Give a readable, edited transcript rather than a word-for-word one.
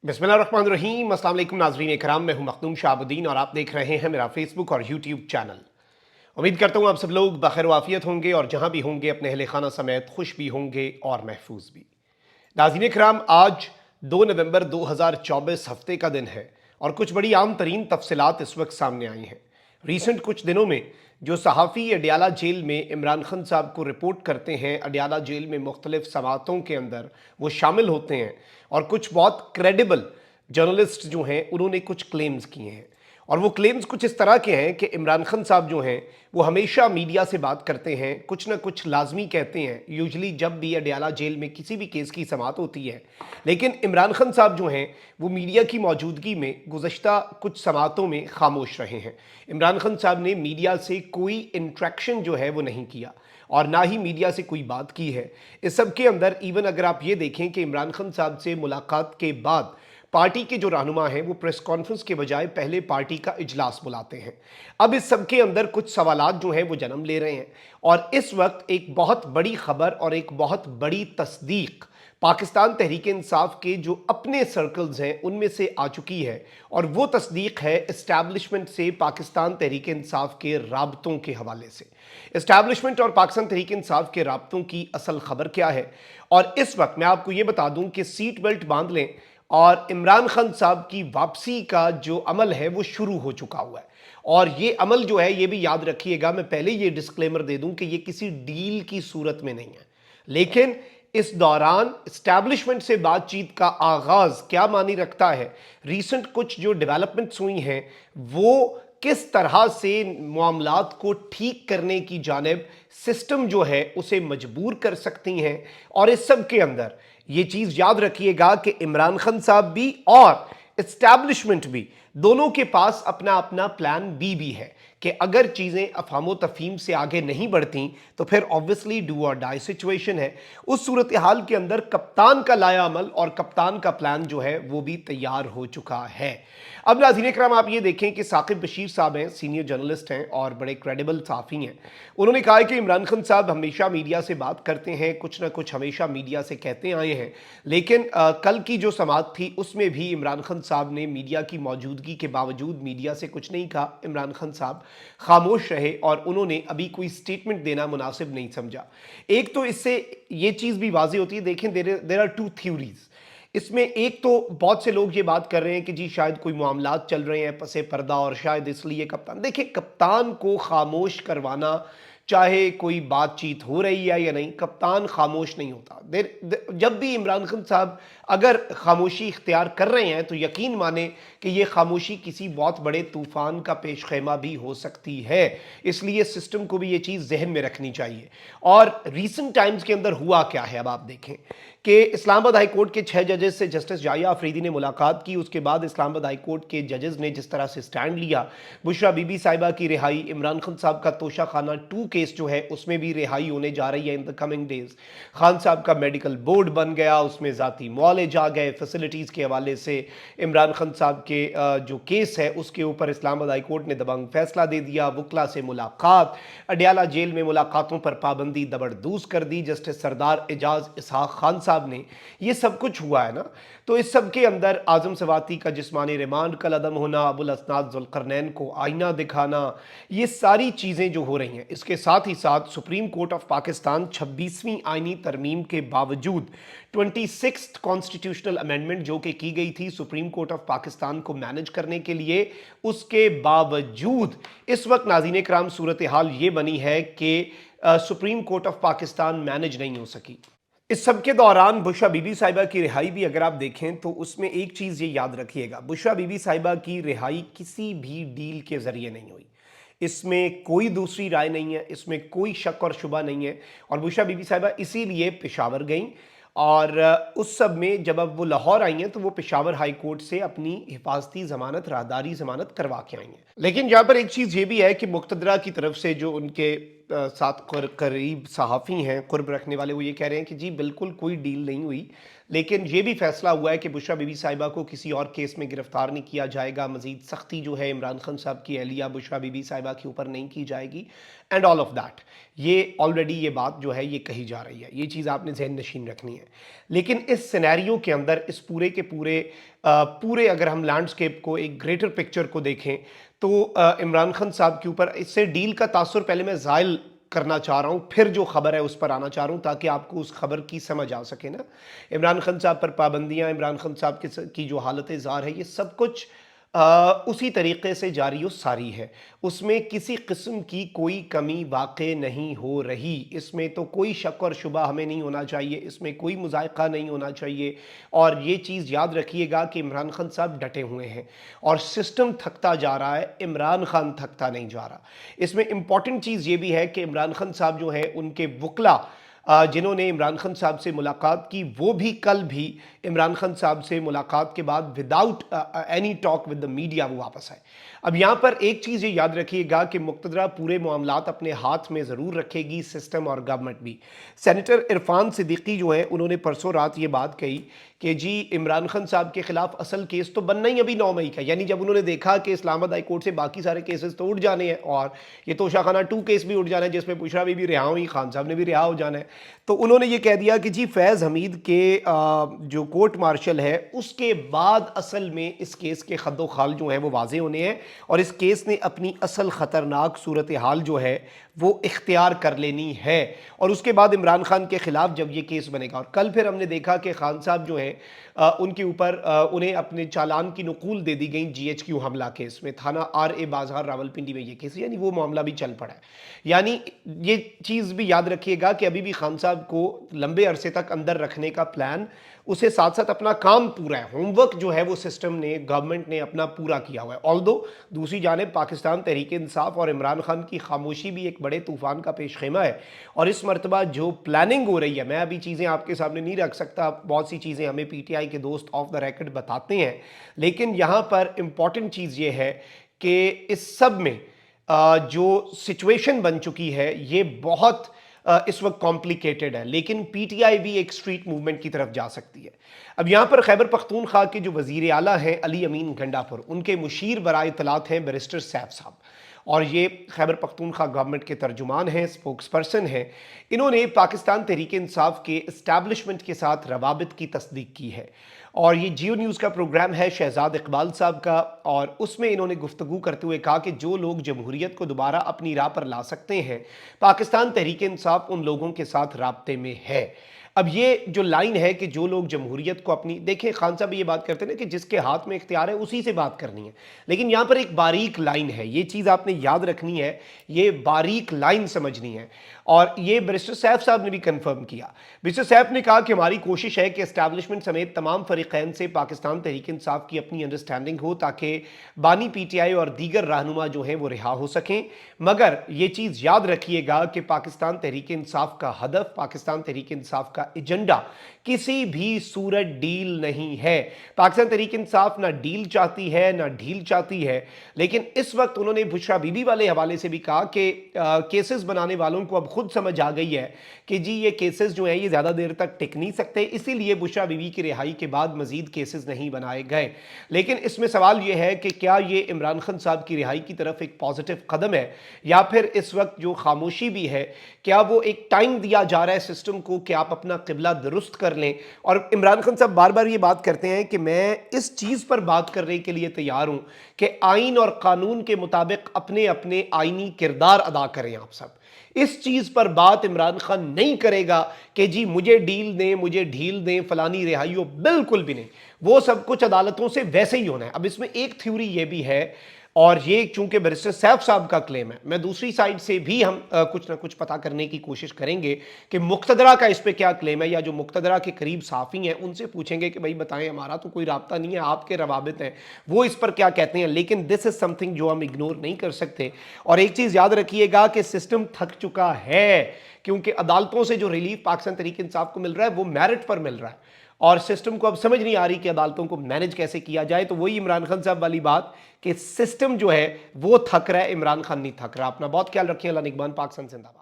बिस्मिल्लाहिर्रहमानिर्रहीम। अस्सलाम वालेकुम नाज़रीन इकराम, मैं हूं मखदूम शाहबुद्दीन और आप देख रहे हैं मेरा फेसबुक और यूट्यूब चैनल। उम्मीद करता हूं आप सब लोग बखैर वाफियत होंगे और जहां भी होंगे अपने अहले खाना समेत खुश भी होंगे और महफूज भी। नाज़रीन इकराम, आज 2 नवंबर 2024 हफ्ते का दिन है और कुछ बड़ी आम तरीन तफसीलात इस वक्त सामने आई हैं। रिसेंट कुछ दिनों में जो सहाफ़ी अडियाला जेल में इमरान खान साहब को रिपोर्ट करते हैं, अडियाला जेल में मुख्तलिफ समातों के अंदर वो शामिल होते हैं और कुछ बहुत क्रेडिबल जर्नलिस्ट जो हैं उन्होंने कुछ क्लेम्स किए हैं। और वो क्लेम्स कुछ इस तरह के हैं कि इमरान खान साहब जो हैं वो हमेशा मीडिया से बात करते हैं, कुछ ना कुछ लाजमी कहते हैं, यूजली जब भी अडियाला जेल में किसी भी केस की समाअत होती है। लेकिन इमरान खान साहब जो हैं वो मीडिया की मौजूदगी में गुज़श्ता कुछ समाअतों में खामोश रहे हैं। इमरान खान साहब ने मीडिया से कोई इंट्रैक्शन जो है वो नहीं किया और ना ही मीडिया से कोई बात की है। इस सब के अंदर इवन अगर आप ये देखें कि इमरान खान साहब से मुलाकात के बाद पार्टी के जो रहनुमा हैं वो प्रेस कॉन्फ्रेंस के बजाय पहले पार्टी का इजलास बुलाते हैं। अब इस सब के अंदर कुछ सवालात जो हैं वो जन्म ले रहे हैं और इस वक्त एक बहुत बड़ी खबर और एक बहुत बड़ी तस्दीक पाकिस्तान तहरीक इंसाफ के जो अपने सर्कल्स हैं उनमें से आ चुकी है। और वो तस्दीक है इस्टेब्लिशमेंट से पाकिस्तान तहरीक इंसाफ के राबतों के हवाले से। इस्टेब्लिशमेंट और पाकिस्तान तहरीक इंसाफ के राबतों की असल खबर क्या है। और इस वक्त मैं आपको ये बता दूं कि सीट बेल्ट बांध लें और इमरान खान साहब की वापसी का जो अमल है वो शुरू हो चुका हुआ है। और ये अमल जो है ये भी याद रखिएगा, मैं पहले ये डिस्क्लेमर दे दूं कि ये किसी डील की सूरत में नहीं है, लेकिन इस दौरान एस्टैब्लिशमेंट से बातचीत का आगाज क्या मानी रखता है, रीसेंट कुछ जो डेवलपमेंट्स हुई हैं वो किस तरह से मामलात को ठीक करने की जानिब सिस्टम जो है उसे मजबूर कर सकती हैं। और इस सब के अंदर ये चीज़ याद रखिएगा कि इमरान खान साहब भी और इस्टेब्लिशमेंट भी दोनों के पास अपना अपना प्लान बी भी है कि अगर चीज़ें अफहामो तफहीम से आगे नहीं बढ़ती तो फिर ऑब्वियसली डू और डाई सिचुएशन है। उस सूरत हाल के अंदर कप्तान का लाया अमल और कप्तान का प्लान जो है वो भी तैयार हो चुका है। अब नाज़रीन इकराम, आप ये देखें कि साकिब बशीर साहब हैं, सीनियर जर्नलिस्ट हैं और बड़े क्रेडिबल साफ़ी हैं। उन्होंने कहा है कि इमरान खान साहब हमेशा मीडिया से बात करते हैं, कुछ ना कुछ हमेशा मीडिया से कहते आए हैं। लेकिन कल की जो समाअत थी उसमें भी इमरान खान साहब ने मीडिया की मौजूदगी के बावजूद मीडिया से कुछ नहीं कहा। इमरान खान साहब खामोश रहे और उन्होंने अभी कोई स्टेटमेंट देना मुनासिब नहीं समझा। एक तो इससे ये चीज़ भी वाज़ेह होती है, देखें देयर आर टू थ्योरीज इसमें। एक तो बहुत से लोग ये बात कर रहे हैं कि जी शायद कोई मामलात चल रहे हैं पसे पर्दा और शायद इसलिए कप्तान, देखिए कप्तान को खामोश करवाना, चाहे कोई बातचीत हो रही है या नहीं, कप्तान खामोश नहीं होता। जब भी इमरान खान साहब अगर खामोशी इख्तियार कर रहे हैं तो यकीन माने कि ये खामोशी किसी बहुत बड़े तूफान का पेश खैमा भी हो सकती है। इसलिए सिस्टम को भी ये चीज़ जहन में रखनी चाहिए। और रीसेंट टाइम्स के अंदर हुआ क्या है, अब आप देखें कि इस्लामाबाद हाई कोर्ट के 6 जजेस से जस्टिस जाया अफरीदी ने मुलाकात की। उसके बाद इस्लामाबाद हाई कोर्ट के जजेस ने जिस तरह से स्टैंड लिया, बुशरा बीबी साहिबा की रिहाई, इमरान खान साहब का तोशा खाना 2 केस जो है उसमें भी रिहाई होने जा रही है in the coming days. Khan साहब का मेडिकल बोर्ड बन गया, उसमें ज़ाती मुआलज आ गए, फैसिलिटीज़ के हवाले से इमरान खान साहब के जो केस है उसके ऊपर इस्लामाबाद हाई कोर्ट ने दबंग फैसला दे दिया। वकला से मुलाकात, अडियाला जेल में मुलाकातों पर पाबंदी दबरदूस कर दी जस्टिस सरदार एजाज इसहाक खान साहब ने। ये सब कुछ हुआ है ना। तो इस सब के अंदर आजम सवाती का जिस्मानी रिमांड का लदम होना, अबुल असनाद जुल्करनैन को आईना दिखाना, ये सारी चीज़ें जो हो रही हैं, इसके साथ ही साथ सुप्रीम कोर्ट ऑफ पाकिस्तान 26वीं आईनी तरमीम के बावजूद 26th कॉन्स्टिट्यूशनल अमेंडमेंट जो कि की गई थी सुप्रीम कोर्ट ऑफ पाकिस्तान को मैनेज करने के लिए, उसके बावजूद इस वक्त नाज़रीन इकराम सूरत हाल ये बनी है कि supreme court of Pakistan manage नहीं हो सकी। इस सब के दौरान बुशरा बीबी साहिबा की रिहाई भी अगर आप देखें तो उसमें एक चीज़ ये याद रखिएगा, बुशरा बीबी साहिबा की रिहाई किसी भी डील के ज़रिए नहीं हुई। इसमें कोई दूसरी राय नहीं है, इसमें कोई शक और शुबा नहीं है। और बुशरा बीबी साहिबा इसीलिए पेशावर गईं और उस सब में जब अब वो लाहौर आई हैं तो वो पेशावर हाई कोर्ट से अपनी हिफाजती ज़मानत, राहदारी ज़मानत करवा के आई हैं। लेकिन यहाँ पर एक चीज़ ये भी है कि मुक़्तदरा की तरफ से जो उनके साथ करीब सहाफ़ी हैं, कुर्ब रखने वाले, वो ये कह रहे हैं कि जी बिल्कुल कोई डील नहीं हुई, लेकिन ये भी फैसला हुआ है कि बुशरा बीबी साहिबा को किसी और केस में गिरफ्तार नहीं किया जाएगा। मज़ीद सख्ती जो है इमरान खान साहब की अहलिया बुशरा बीबी साहिबा के ऊपर नहीं की जाएगी एंड ऑल ऑफ दैट। ये ऑलरेडी ये बात जो है ये कही जा रही है, ये चीज़ आपने जहन नशीन रखनी है। लेकिन इस सिनेरियो के अंदर इस पूरे के पूरे अगर हम लैंडस्केप को, एक ग्रेटर पिक्चर को देखें तो इमरान खान साहब के ऊपर इससे डील का तासुर पहले मैं ज़ायल करना चाह रहा हूँ, फिर जो खबर है उस पर आना चाह रहा हूँ ताकि आपको उस खबर की समझ आ सके ना। इमरान खान साहब पर पाबंदियाँ, इमरान खान साहब की जो हालत ज़ार है, ये सब कुछ उसी तरीके से जारी व सारी है। उसमें किसी किस्म की कोई कमी वाक़ई नहीं हो रही। इसमें तो कोई शक और शुबा हमें नहीं होना चाहिए, इसमें कोई मुज़ायक़ा नहीं होना चाहिए। और ये चीज़ याद रखिएगा कि इमरान खान साहब डटे हुए हैं और सिस्टम थकता जा रहा है, इमरान खान थकता नहीं जा रहा। इसमें इम्पॉर्टेंट चीज़ ये भी है कि इमरान खान साहब जो है, उनके वकला जिन्होंने इमरान खान साहब से मुलाकात की, वो भी कल भी इमरान खान साहब से मुलाकात के बाद without any talk with the media वो वापस आए। अब यहाँ पर एक चीज़ ये याद रखिएगा कि मुक़्तदरा पूरे मामलात अपने हाथ में ज़रूर रखेगी, सिस्टम और गवर्नमेंट भी। सेनेटर इरफान सिद्दीकी जो है, उन्होंने परसों रात ये बात कही कि जी इमरान खान साहब के खिलाफ असल केस तो बनना ही अभी 9 मई का, यानी जब उन्होंने देखा कि इस्लामाबाद हाई कोर्ट से बाकी सारे केसेस तो उठ जाने हैं और ये तोशाखाना 2 केस भी उठ जाना है जिसमें बुशरा बीबी रिहा हुई, खान साहब ने भी रिहा हो जाना है, तो उन्होंने ये कह दिया कि जी फैज़ हमीद के जो कोर्ट मार्शल है उसके बाद असल में इस केस के खद्दो खाल जो हैं वो वाजे होने हैं और इस केस ने अपनी असल ख़तरनाक सूरत हाल जो है वो इख्तियार कर लेनी है और उसके बाद इमरान खान के ख़िलाफ़ जब ये केस बनेगा। और कल फिर हमने देखा कि खान साहब जो हैं उनके ऊपर उन्हें अपने चालान की नकूल दे दी गई GHQ हमला केस में, थाना RA बाज़ार रावलपिंडी में ये केस, यानी वो मामला भी चल पड़ा है। यानी ये चीज़ भी याद रखिएगा कि अभी भी खान साहब को लंबे अरसे तक अंदर रखने का प्लान, उसे साथ साथ अपना काम पूरा है, होमवर्क जो है वो सिस्टम ने, गवर्नमेंट ने अपना पूरा किया हुआ है। ऑल्दो दूसरी जानिब पाकिस्तान तहरीक इंसाफ और इमरान खान की खामोशी भी एक बड़े तूफ़ान का पेश खेमा है और इस मरतबा जो प्लानिंग हो रही है, मैं अभी चीज़ें आपके सामने नहीं रख सकता, बहुत सी चीज़ें हमें PTI के दोस्त ऑफ द रिकॉर्ड बताते हैं, लेकिन यहाँ पर इम्पॉर्टेंट चीज़ ये है कि इस सब में जो सिचुएशन बन चुकी है ये बहुत इस वक्त कॉम्प्लिकेटेड है, लेकिन PTI भी एक स्ट्रीट मूवमेंट की तरफ जा सकती है। अब यहाँ पर खैबर पख्तूनख्वा के जो वज़ीर आला हैं अली अमीन गंडापुर, उनके मुशीर बराए इत्तलात हैं बैरिस्टर सैफ साहब और ये खैबर पख्तूनख्वा गवर्नमेंट के तर्जुमान हैं, स्पोक्स पर्सन हैं। इन्होंने पाकिस्तान तहरीक इंसाफ के इस्टेब्लिशमेंट के साथ रवाबित की तस्दीक की है और ये जियो न्यूज़ का प्रोग्राम है शहजाद इकबाल साहब का और उसमें इन्होंने गुफ्तगू करते हुए कहा कि जो लोग जमहूरियत को दोबारा अपनी राह पर ला सकते हैं, पाकिस्तान तहरीक इंसाफ उन लोगों के साथ राब्ते में है। अब ये जो लाइन है कि जो लोग जमहूरियत को अपनी, देखें खान साहब ये बात करते हैं ना कि जिसके हाथ में इख्तियार है उसी से बात करनी है, लेकिन यहाँ पर एक बारीक लाइन है, ये चीज़ आपने याद रखनी है, ये बारीक लाइन समझनी है और ये बैरिस्टर सैफ साहब ने भी कंफर्म किया। बैरिस्टर सैफ ने कहा कि हमारी कोशिश है कि एस्टैब्लिशमेंट समेत तमाम फरीकैन से पाकिस्तान तहरीक इंसाफ की अपनी अंडरस्टैंडिंग हो ताकि बानी PTI और दीगर रहनुमा जो हैं वो रिहा हो सकें, मगर ये चीज़ याद रखिएगा कि पाकिस्तान तहरीक इंसाफ का हदफ, पाकिस्तान तहरीक इंसाफ का एजेंडा किसी भी सूरत डील नहीं है। पाकिस्तान तहरीक इंसाफ ना डील चाहती है ना ढील चाहती है, लेकिन इस वक्त उन्होंने बुशरा बीबी वाले हवाले से भी कहा कि केसेस बनाने वालों को अब खुद समझ आ गई है कि जी ये केसेस जो हैं ये ज़्यादा देर तक टिक नहीं सकते, इसीलिए बुशरा बीबी की रिहाई के बाद मजीद केसेस नहीं बनाए गए। लेकिन इसमें सवाल ये है कि क्या ये इमरान खान साहब की रिहाई की तरफ एक पॉजिटिव कदम है या फिर इस वक्त जो खामोशी भी है, क्या वो एक टाइम दिया जा रहा है सिस्टम को कि आप अपना किबला दुरुस्त कर लें। और इमरान खान साहब बार बार ये बात करते हैं कि मैं इस चीज़ पर बात करने के लिए तैयार हूं कि आइन और कानून के मुताबिक अपने अपने आइनी किरदार अदा करें आप सब। इस चीज़ पर बात इमरान खान नहीं करेगा कि जी मुझे डील दें, मुझे ढील दें, फलानी रिहाई हो, बिल्कुल भी नहीं। वो सब कुछ अदालतों से वैसे ही होना है। अब इसमें एक थ्योरी ये भी है और ये चूंकि बैरिस्टर सैफ साहब का क्लेम है, मैं दूसरी साइड से भी हम कुछ ना कुछ पता करने की कोशिश करेंगे कि मुक्तदरा का इस पे क्या क्लेम है, या जो मुक्तदरा के करीब साफ़ी हैं उनसे पूछेंगे कि भाई बताएं, हमारा तो कोई राब्ता नहीं है, आपके रवाबित हैं, वो इस पर क्या कहते हैं। लेकिन दिस इज समथिंग जो हम इग्नोर नहीं कर सकते। और एक चीज़ याद रखिएगा कि सिस्टम थक चुका है, क्योंकि अदालतों से जो रिलीफ पाकिस्तान तहरीक इंसाफ को मिल रहा है वो मेरिट पर मिल रहा है और सिस्टम को अब समझ नहीं आ रही कि अदालतों को मैनेज कैसे किया जाए। तो वही इमरान खान साहब वाली बात कि सिस्टम जो है वो थक रहा है, इमरान खान नहीं थक रहा। अपना बहुत ख्याल रखिए। अल्लाह निगहबान। पाकिस्तान जिंदाबाद।